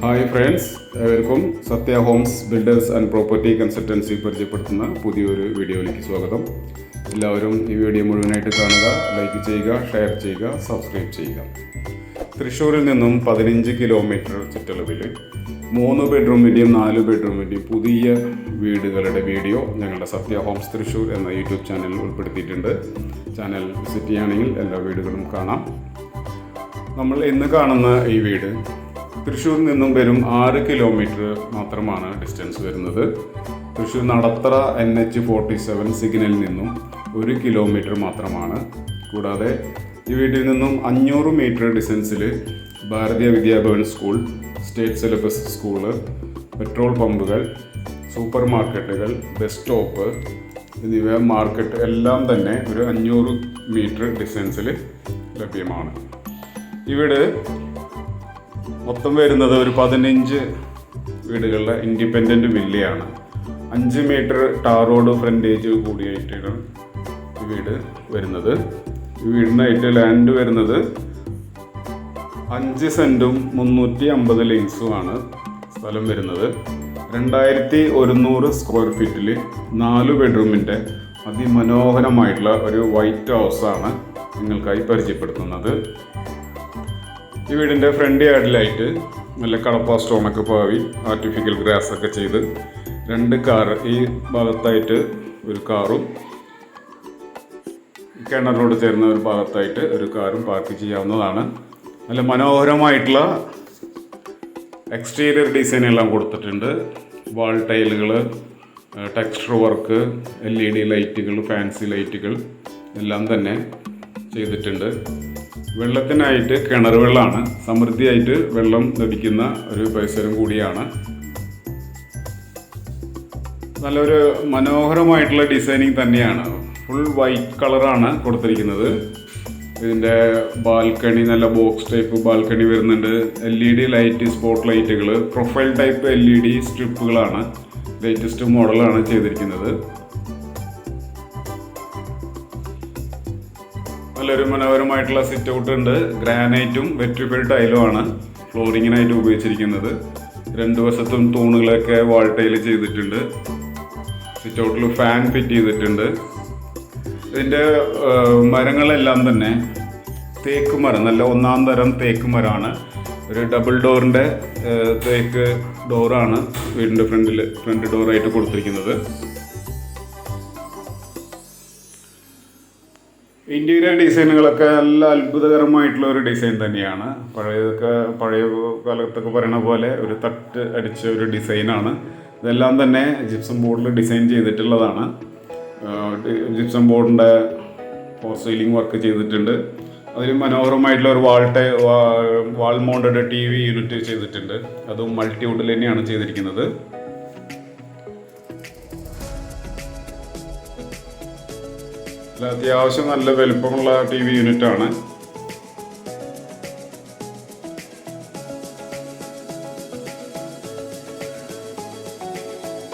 Hi friends, ഏവർക്കും Sathya homes builders and property consultancy പരിചയപ്പെടുത്തുന്ന പുതിയൊരു വീഡിയോയിലേക്ക് സ്വാഗതം. എല്ലാവരും ഈ വീഡിയോ മുഴുവനായിട്ട് കാണുക, ലൈക്ക് ചെയ്യുക, ഷെയർ ചെയ്യുക, സബ്സ്ക്രൈബ് ചെയ്യുക. തൃശ്ശൂരിൽ നിന്നും 15 കിലോമീറ്റർ ചുറ്റളവിൽ 3 ബെഡ്റൂമിൻ്റെയും 4 ബെഡ്റൂമിൻ്റെയും പുതിയ വീടുകളുടെ വീഡിയോ ഞങ്ങളുടെ സത്യ ഹോംസ് തൃശ്ശൂർ എന്ന യൂട്യൂബ് ചാനലിൽ ഉൾപ്പെടുത്തിയിട്ടുണ്ട്. ചാനൽ വിസിറ്റ് ചെയ്യുകയാണെങ്കിൽ എല്ലാ വീടുകളും കാണാം. നമ്മൾ ഇന്ന് കാണുന്ന ഈ വീട് തൃശ്ശൂരിൽ നിന്നും വെറും 6 കിലോമീറ്റർ മാത്രമാണ് ഡിസ്റ്റൻസ് വരുന്നത്. തൃശ്ശൂർ നടത്തറ NH47 സിഗ്നലിൽ നിന്നും 1 കിലോമീറ്റർ മാത്രമാണ്. കൂടാതെ ഈ വീട്ടിൽ നിന്നും 500 മീറ്റർ ഡിസ്റ്റൻസിൽ Bharatiya Vidyabhavan school, state syllabus school, petrol പമ്പുകൾ, സൂപ്പർ മാർക്കറ്റുകൾ, ബസ് സ്റ്റോപ്പ് എന്നിവ മാർക്കറ്റ് എല്ലാം തന്നെ ഒരു 500 മീറ്റർ ഡിസ്റ്റൻസിൽ ലഭ്യമാണ്. ഈ വീട് മൊത്തം വരുന്നത് ഒരു 15 വീടുകളുടെ ഇൻഡിപെൻഡൻറ്റ് വില്ലയാണ്. 5 മീറ്റർ ടാർ റോഡ് ഫ്രണ്ടേജ് കൂടിയായിട്ടാണ് ഈ വീട് വരുന്നത്. ഈ വീടിനായിട്ട് ലാൻഡ് വരുന്നത് 5 സെൻറ്റും 350 ലിങ്സുമാണ് സ്ഥലം വരുന്നത്. 2100 സ്ക്വയർ ഫീറ്റിൽ 4 ബെഡ്റൂമിൻ്റെ അതിമനോഹരമായിട്ടുള്ള ഒരു വൈറ്റ് ഹൗസാണ് നിങ്ങൾക്കായി പരിചയപ്പെടുത്തുന്നത്. ഈ വീടിൻ്റെ ഫ്രണ്ട് യാർഡിലായിട്ട് നല്ല കടപ്പ സ്റ്റോണൊക്കെ പാവി ആർട്ടിഫിഷ്യൽ ഗ്രാസ് ഒക്കെ ചെയ്ത് 2 കാർ ഈ ഭാഗത്തായിട്ട് ഒരു കാറും കിണറിനോട് ചേർന്ന ഒരു ഭാഗത്തായിട്ട് ഒരു കാറും പാർക്ക് ചെയ്യാവുന്നതാണ്. നല്ല മനോഹരമായിട്ടുള്ള എക്സ്റ്റീരിയർ ഡിസൈൻ എല്ലാം കൊടുത്തിട്ടുണ്ട്. വാൾ ടൈലുകൾ, ടെക്സ്ചർ വർക്ക്, LED ലൈറ്റുകൾ, ഫാൻസി ലൈറ്റുകൾ എല്ലാം തന്നെ ചെയ്തിട്ടുണ്ട്. വെള്ളത്തിനായിട്ട് കിണർ വെള്ളമാണ്. സമൃദ്ധിയായിട്ട് വെള്ളം ലഭിക്കുന്ന ഒരു പരിസരം കൂടിയാണ്. നല്ലൊരു മനോഹരമായിട്ടുള്ള ഡിസൈനിങ് തന്നെയാണ്. ഫുൾ വൈറ്റ് കളറാണ് കൊടുത്തിരിക്കുന്നത്. ഇതിൻ്റെ ബാൽക്കണി നല്ല ബോക്സ് ടൈപ്പ് ബാൽക്കണി വരുന്നുണ്ട്. LED ലൈറ്റ്, സ്പോട്ട് ലൈറ്റുകൾ, പ്രൊഫൈൽ ടൈപ്പ് LED സ്ട്രിപ്പുകളാണ് ലേറ്റസ്റ്റ് മോഡലാണ് ചെയ്തിരിക്കുന്നത്. നല്ലൊരു മനോഹരമായിട്ടുള്ള സിറ്റ് ഔട്ട് ഉണ്ട്. ഗ്രാനൈറ്റും വെട്രിഫൈഡ് ടൈലും ആണ് ഫ്ലോറിങ്ങിനായിട്ട് ഉപയോഗിച്ചിരിക്കുന്നത്. 2 വശത്തും തൂണുകളൊക്കെ വാൾ ടൈൽ ചെയ്തിട്ടുണ്ട്. സിറ്റ് ഔട്ടിൽ ഫാൻ ഫിറ്റ് ചെയ്തിട്ടുണ്ട്. ഇതിൻ്റെ മരങ്ങളെല്ലാം തന്നെ തേക്ക് മരം, നല്ല 1-ാം തരം തേക്ക് മരമാണ്. ഒരു ഡബിൾ ഡോറിൻ്റെ തേക്ക് ഡോറാണ് വീടിൻ്റെ ഫ്രണ്ട് ഡോറായിട്ട് കൊടുത്തിരിക്കുന്നത്. ഇൻറ്റീരിയർ ഡിസൈനുകളൊക്കെ നല്ല അത്ഭുതകരമായിട്ടുള്ള ഒരു ഡിസൈൻ തന്നെയാണ്. പഴയ കാലത്തൊക്കെ പറയുന്ന പോലെ ഒരു തട്ട് അടിച്ച ഒരു ഡിസൈനാണ്. ഇതെല്ലാം തന്നെ ജിപ്സം ബോർഡിൽ ഡിസൈൻ ചെയ്തിട്ടുള്ളതാണ്. ജിപ്സം ബോർഡിൻ്റെ ഫോർ സീലിംഗ് വർക്ക് ചെയ്തിട്ടുണ്ട്. അതിൽ മനോഹരമായിട്ടുള്ള ഒരു വാൾ മൗണ്ടഡ് TV യൂണിറ്റ് ചെയ്തിട്ടുണ്ട്. അതും മൾട്ടിവുഡിൽ തന്നെയാണ് ചെയ്തിരിക്കുന്നത്. അത്യാവശ്യം നല്ല വലുപ്പമുള്ള TV യൂണിറ്റാണ്.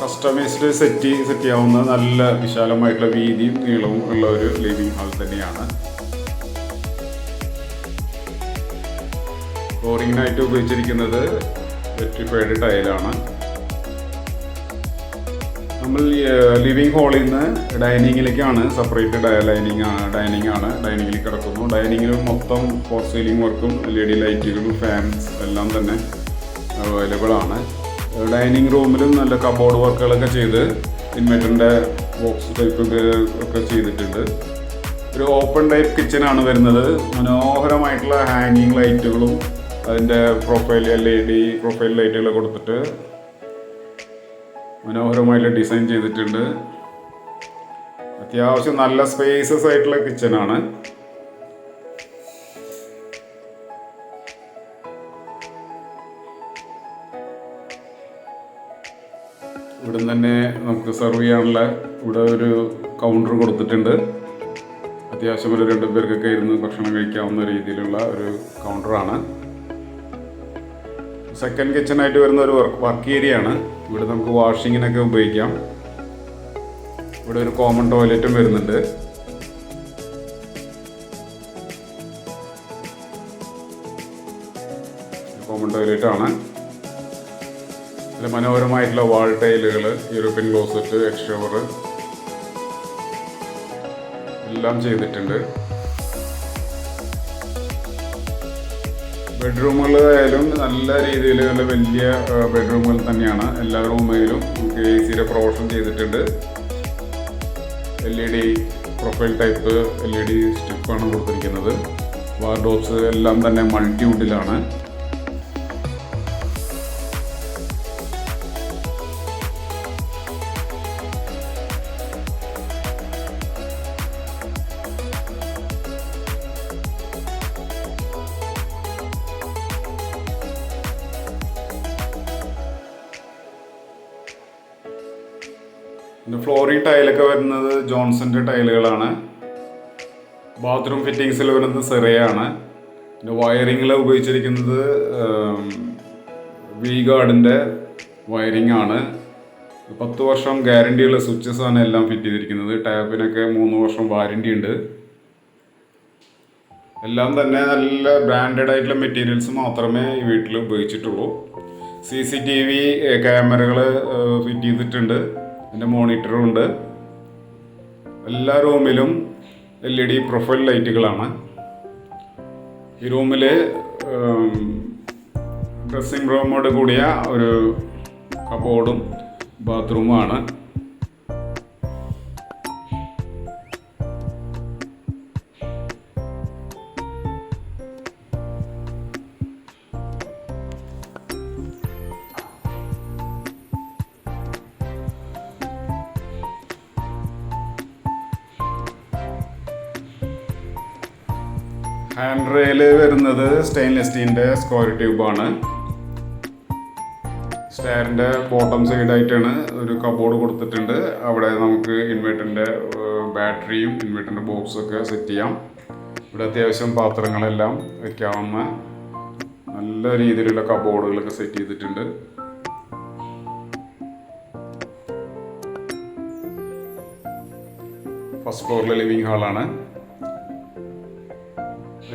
കസ്റ്റമൈസ്ഡ് സെറ്റ് ചെയ്യാവുന്ന നല്ല വിശാലമായിട്ടുള്ള വീതിയും നീളവും ഉള്ള ഒരു ലിവിംഗ് ഹാൾ തന്നെയാണ്. ഫ്ലോറിങ്ങിനായിട്ട് ഉപയോഗിച്ചിരിക്കുന്നത് വെട്രിഫൈഡ് ടൈലാണ്. നമ്മൾ ലിവിംഗ് ഹാളിൽ നിന്ന് ഡൈനിങ്ങിലേക്കാണ് സെപ്പറേറ്റ് ഡൈനിങ് ആണ്. ഡൈനിങ്ങിൽ കിടക്കുന്നു. ഡൈനിങ്ങിലും മൊത്തം ഫോർ സീലിംഗ് വർക്കും LED ലൈറ്റുകളും ഫാൻസ് എല്ലാം തന്നെ അവൈലബിൾ ആണ്. ഡൈനിങ് റൂമിലും നല്ല കബോർഡ് വർക്കുകളൊക്കെ ചെയ്ത് ഇൻവെർട്ടറിൻ്റെ ബോക്സ് ടൈപ്പ് ഒക്കെ ചെയ്തിട്ടുണ്ട്. ഒരു ഓപ്പൺ ടൈപ്പ് കിച്ചനാണ് വരുന്നത്. മനോഹരമായിട്ടുള്ള ഹാങ്ങിങ് ലൈറ്റുകളും അതിൻ്റെ പ്രൊഫൈൽ ലൈറ്റുകൾ കൊടുത്തിട്ട് മനോഹരമായിട്ടുള്ള ഡിസൈൻ ചെയ്തിട്ടുണ്ട്. അത്യാവശ്യം നല്ല സ്പേസസ് ആയിട്ടുള്ള കിച്ചനാണ്. ഇവിടെ തന്നെ നമുക്ക് സെർവ് ചെയ്യാനുള്ള ഇവിടെ ഒരു കൗണ്ടർ കൊടുത്തിട്ടുണ്ട്. അത്യാവശ്യം ഒരു 2 പേർക്കൊക്കെ ഇരുന്ന് ഭക്ഷണം കഴിക്കാവുന്ന രീതിയിലുള്ള ഒരു കൗണ്ടറാണ്. സെക്കൻഡ് കിച്ചണായിട്ട് വരുന്ന ഒരു വർക്ക് ഏരിയ ആണ്. ഇവിടെ നമുക്ക് വാഷിങ്ങിനൊക്കെ ഉപയോഗിക്കാം. ഇവിടെ ഒരു കോമൺ ടോയ്ലറ്റും വരുന്നുണ്ട്. കോമൺ ടോയ്ലറ്റ് ആണ്. നല്ല മനോഹരമായിട്ടുള്ള വാൾ ടൈലുകൾ, യൂറോപ്യൻ ക്ലോസറ്റ്, എക്സ്ഷവർ എല്ലാം ചെയ്തിട്ടുണ്ട്. ബെഡ്റൂമുകളായാലും നല്ല രീതിയിൽ നല്ല വലിയ ബെഡ്റൂമുകൾ തന്നെയാണ്. എല്ലാ റൂമിലും AC പ്രൊവിഷൻ ചെയ്തിട്ടുണ്ട്. LED പ്രൊഫൈൽ ടൈപ്പ് LED സ്റ്റിപ്പാണ് കൊടുത്തിരിക്കുന്നത്. വാർഡ്രോബ്സ് എല്ലാം തന്നെ മൾട്ടിവുഡിലാണ്. പിന്നെ ഫ്ലോറിംഗ് ടൈലൊക്കെ വരുന്നത് ജോൺസന്റെ ടൈലുകളാണ്. ബാത്റൂം ഫിറ്റിങ്സിൽ വരുന്നത് സെറയാണ്. പിന്നെ വയറിങ്ങിൽ ഉപയോഗിച്ചിരിക്കുന്നത് V-ഗാർഡിൻ്റെ വയറിംഗ് ആണ്. 10 വർഷം ഗ്യാരണ്ടിയുള്ള സ്വിച്ചസ് ആണ് എല്ലാം ഫിറ്റ് ചെയ്തിരിക്കുന്നത്. ടാപ്പിനൊക്കെ 3 വർഷം വാറണ്ടി ഉണ്ട്. എല്ലാം തന്നെ നല്ല ബ്രാൻഡഡ് ആയിട്ടുള്ള മെറ്റീരിയൽസ് മാത്രമേ ഈ വീട്ടിൽ ഉപയോഗിച്ചിട്ടുള്ളൂ. CCTV ക്യാമറകൾ ഫിറ്റ് ചെയ്തിട്ടുണ്ട്. അതിൻ്റെ മോണിറ്ററും ഉണ്ട്. എല്ലാ റൂമിലും LED പ്രൊഫൈൽ ലൈറ്റുകളാണ്. ഈ റൂമിൽ ഡ്രസ്സിംഗ് റൂമോട് കൂടിയ ഒരു കബോർഡും ബാത്റൂമുമാണ്. ഹാൻഡ് റെയിൽ വരുന്നത് സ്റ്റെയിൻലെസ് സ്റ്റീലിൻ്റെ സ്ക്വയർ ട്യൂബാണ്. സ്റ്റെയറിൻ്റെ ബോട്ടം സൈഡായിട്ടാണ് ഒരു കബോർഡ് കൊടുത്തിട്ടുണ്ട്. അവിടെ നമുക്ക് ഇൻവെർട്ടറിൻ്റെ ബാറ്ററിയും ഇൻവെർട്ടറിൻ്റെ ബോക്സൊക്കെ സെറ്റ് ചെയ്യാം. ഇവിടെ അത്യാവശ്യം പാത്രങ്ങളെല്ലാം വയ്ക്കാവുന്ന നല്ല രീതിയിലുള്ള കബോർഡുകളൊക്കെ സെറ്റ് ചെയ്തിട്ടുണ്ട്. ഫസ്റ്റ് ഫ്ലോറിലെ ലിവിങ് ഹാളാണ്.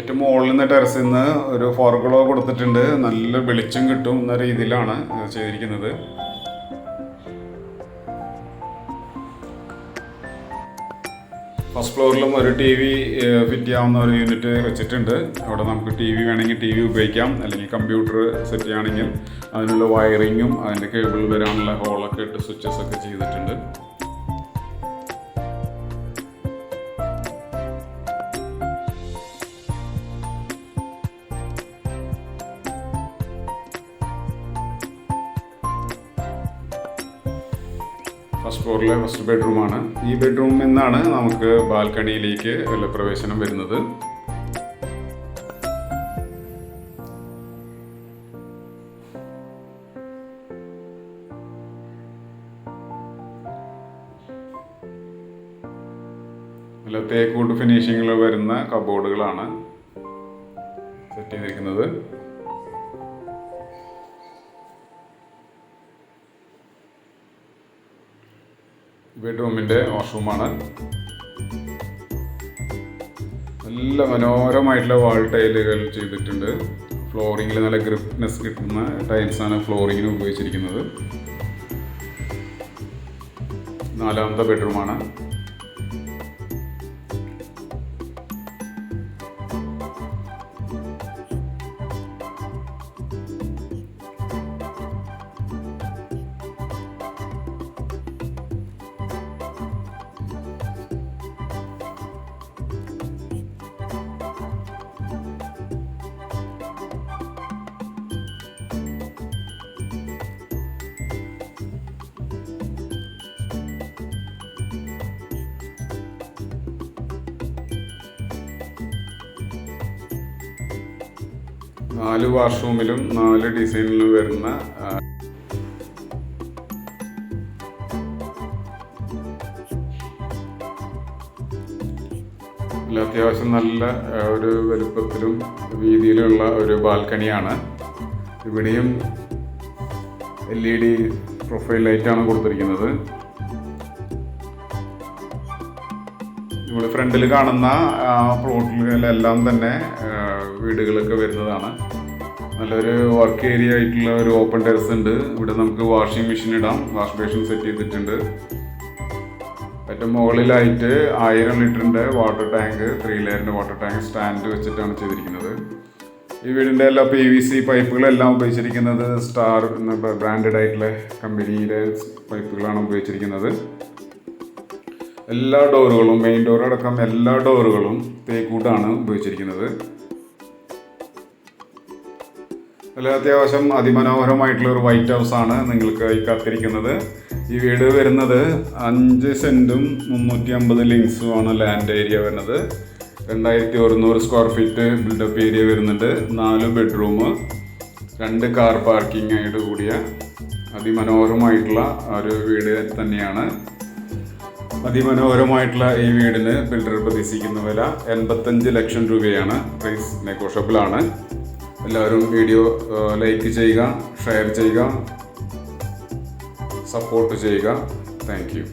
ഏറ്റവും മുകളിൽ നിന്ന് ടെറസിൽ നിന്ന് ഒരു ഫോർഗ്ലോ കൊടുത്തിട്ടുണ്ട്. നല്ല വെളിച്ചം കിട്ടും എന്ന രീതിയിലാണ് ചെയ്തിരിക്കുന്നത്. ഫസ്റ്റ് ഫ്ലോറിലും ഒരു TV ഫിറ്റ് ചെയ്യാവുന്ന ഒരു യൂണിറ്റ് വെച്ചിട്ടുണ്ട്. അവിടെ നമുക്ക് TV വേണമെങ്കിൽ TV ഉപയോഗിക്കാം, അല്ലെങ്കിൽ കമ്പ്യൂട്ടർ സെറ്റ് ചെയ്യുകയാണെങ്കിൽ അതിനുള്ള വയറിങ്ങും അതിൻ്റെ കേബിൾ വരാനുള്ള ഹോളൊക്കെ ഇട്ട് സ്വിച്ചസ് ഒക്കെ ചെയ്തിട്ടുണ്ട്. ഫസ്റ്റ് ഫ്ലോറിലെ ഫസ്റ്റ് ബെഡ്റൂമാണ്. ഈ ബെഡ്റൂമിൽ നിന്നാണ് നമുക്ക് ബാൽക്കണിയിലേക്ക് പ്രവേശനം വരുന്നത്. നല്ല തേക്കൂട്ട് ഫിനിഷിങ്ങിൽ വരുന്ന കബോർഡുകളാണ് സെറ്റ് ചെയ്തിരിക്കുന്നത്. ബെഡ്റൂമിൻ്റെ വാഷ്റൂമാണ്. നല്ല മനോഹരമായിട്ടുള്ള വാൾ ടൈലുകൾ ചെയ്തിട്ടുണ്ട്. ഫ്ലോറിങ്ങിൽ നല്ല ഗ്രിപ്നെസ് കിട്ടുന്ന ടൈൽസാണ് ഫ്ലോറിങ്ങിന് ഉപയോഗിച്ചിരിക്കുന്നത്. 4ാമത്തെ ബെഡ്റൂമാണ്. നാല് വാഷ്റൂമിലും 4 ഡിസൈനിൽ വരുന്ന അത്യാവശ്യം നല്ല ഒരു വലുപ്പത്തിലും വീതിയിലുള്ള ഒരു ബാൽക്കണിയാണ്. ഇവിടെയും LED പ്രൊഫൈൽ ലൈറ്റാണ് കൊടുത്തിരിക്കുന്നത്. നമ്മൾ ഫ്രണ്ടിൽ കാണുന്ന പ്ലോട്ടിലെല്ലാം തന്നെ വീടുകളൊക്കെ വരുന്നതാണ്. നല്ലൊരു വർക്ക് ഏരിയ ആയിട്ടുള്ള ഒരു ഓപ്പൺ ടെറസ് ഉണ്ട്. ഇവിടെ നമുക്ക് വാഷിംഗ് മെഷീൻ ഇടാം. വാഷ് ബേസിൻ സെറ്റ് ചെയ്തിട്ടുണ്ട്. ഏറ്റവും മുകളിലായിട്ട് 1000 ലിറ്ററിൻ്റെ വാട്ടർ ടാങ്ക്, 3 ലെയറിൻ്റെ വാട്ടർ ടാങ്ക് സ്റ്റാൻഡ് വെച്ചിട്ടാണ് ചെയ്തിരിക്കുന്നത്. ഈ വീടിൻ്റെ എല്ലാ PVC പൈപ്പുകളെല്ലാം ഉപയോഗിച്ചിരിക്കുന്നത് സ്റ്റാർ എന്ന ബ്രാൻഡഡ് ആയിട്ടുള്ള കമ്പനിയുടെ പൈപ്പുകളാണ് ഉപയോഗിച്ചിരിക്കുന്നത്. എല്ലാ ഡോറുകളും, മെയിൻ ഡോർ അടക്കം എല്ലാ ഡോറുകളും തേക്കൂട്ടാണ് ഉപയോഗിച്ചിരിക്കുന്നത്. നല്ല അത്യാവശ്യം അതിമനോഹരമായിട്ടുള്ള ഒരു വൈറ്റ് ഹൗസ് ആണ് നിങ്ങൾക്ക് ഈ കാത്തിരിക്കുന്നത്. ഈ വീട് വരുന്നത് 5 സെൻറ്റും 350 ലിങ്സുമാണ് ലാൻഡ് ഏരിയ വരുന്നത്. 2100 സ്ക്വയർ ഫീറ്റ് ബിൽഡപ്പ് ഏരിയ വരുന്നുണ്ട്. 4 ബെഡ്റൂം, 2 കാർ പാർക്കിംഗ് ആയിട്ട് കൂടിയ അതിമനോഹരമായിട്ടുള്ള ഒരു വീട് തന്നെയാണ്. അതിമനോഹരമായിട്ടുള്ള ഈ വീടിന് ബിൽഡർ പ്രതീക്ഷിക്കുന്ന വില 85 ലക്ഷം രൂപയാണ്. പ്രൈസ് നെഗോഷ്യബിൾ ആണ്. എല്ലാവരും വീഡിയോ ലൈക്ക് ചെയ്യുക, ഷെയർ ചെയ്യുക, സപ്പോർട്ട് ചെയ്യുക. Thank you.